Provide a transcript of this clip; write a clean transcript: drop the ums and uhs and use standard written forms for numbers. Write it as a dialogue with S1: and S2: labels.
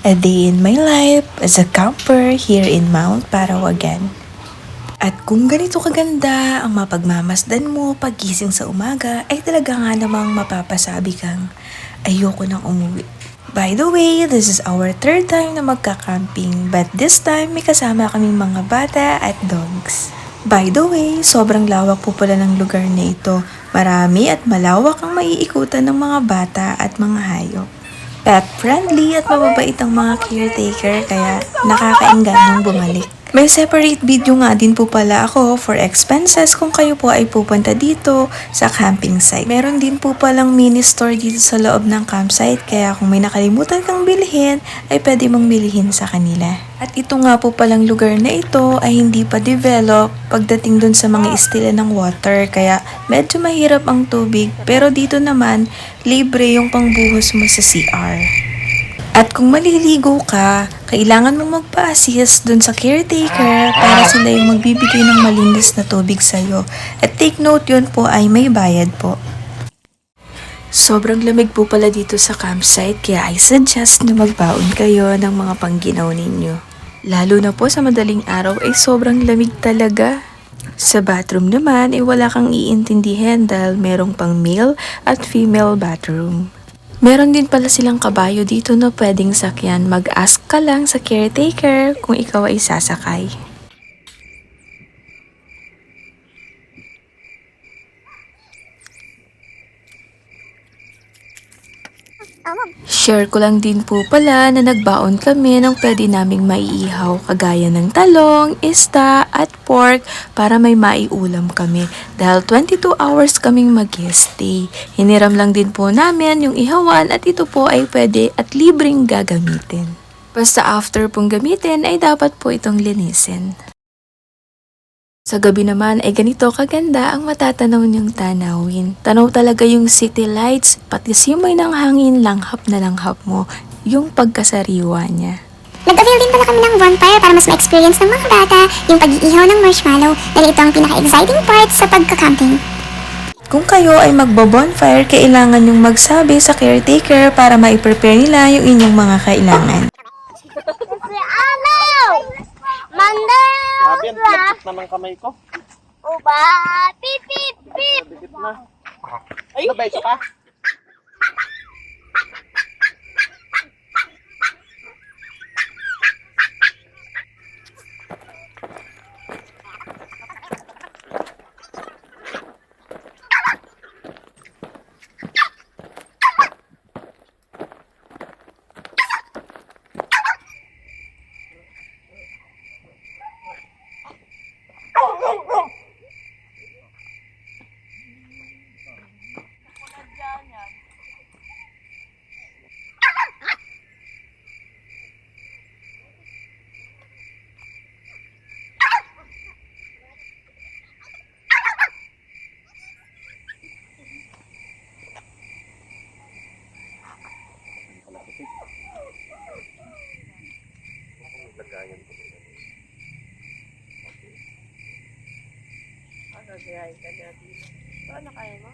S1: A day in my life as a camper here in Mount Parawagan. At kung ganito kaganda ang mapagmamasdan mo pagising sa umaga, ay talaga nga namang mapapasabi kang ayoko nang umuwi. By the way, this is our third time na magka-camping, but this time may kasama kaming mga bata at dogs. By the way, sobrang lawak po pala ng lugar na ito. Marami at malawak ang maiikutan ng mga bata at mga hayop. Pet-friendly at mababait ang mga caretaker kaya nakakaengganong bumalik. May separate video nga din po pala ako for expenses kung kayo po ay pupunta dito sa camping site. Meron din po palang mini store dito sa loob ng campsite kaya kung may nakalimutan kang bilhin ay pwede mong bilhin sa kanila. At ito nga po palang lugar na ito ay hindi pa develop pagdating dun sa mga istila ng water kaya medyo mahirap ang tubig pero dito naman libre yung pangbuhos mo sa CR. At kung maliligo ka, kailangan mong magpa-assist dun sa caretaker para sila yung magbibigay ng malinis na tubig sa'yo. At take note yun po ay may bayad po. Sobrang lamig po pala dito sa campsite kaya I suggest na magbaon kayo ng mga pangginaw ninyo. Lalo na po sa madaling araw ay sobrang lamig talaga. Sa bathroom naman ay wala kang iintindihan dahil merong pang male at female bathroom. Meron din pala silang kabayo dito na pwedeng sakyan. Mag-ask ka lang sa caretaker kung ikaw ay sasakay. Share ko lang din po pala na nagbaon kami ng pwede naming maiihaw kagaya ng talong, isda at pork para may maiulam kami dahil 22 hours kaming mag-stay. Hiniram lang din po namin yung ihawan at ito po ay pwede at libreng gagamitin. Basta after pong gamitin ay dapat po itong linisin. Sa gabi naman ay ganito kaganda ang matatanaw niyong tanawin. Tanaw talaga yung city lights, pati simoy ng hangin langhap na langhap mo, yung pagkasariwa niya.
S2: Nag-avail din pala kami ng bonfire para mas ma-experience ng mga bata yung pag-iihaw ng marshmallow dahil ito ang pinaka-exciting part sa pagka-camping.
S1: Kung kayo ay magbo-bonfire, kailangan yung magsabi sa caretaker para ma-prepare nila yung inyong mga kailangan.
S2: Si Alaw! Mandel!
S3: Grabe, ang lapit na ng kamay ko.
S2: Uba! Pip, pip, pip!
S3: Dikit na. Ay, nabeso ka? Lagayan ko.
S4: Gagayahin ka natin. Paano kaya mo?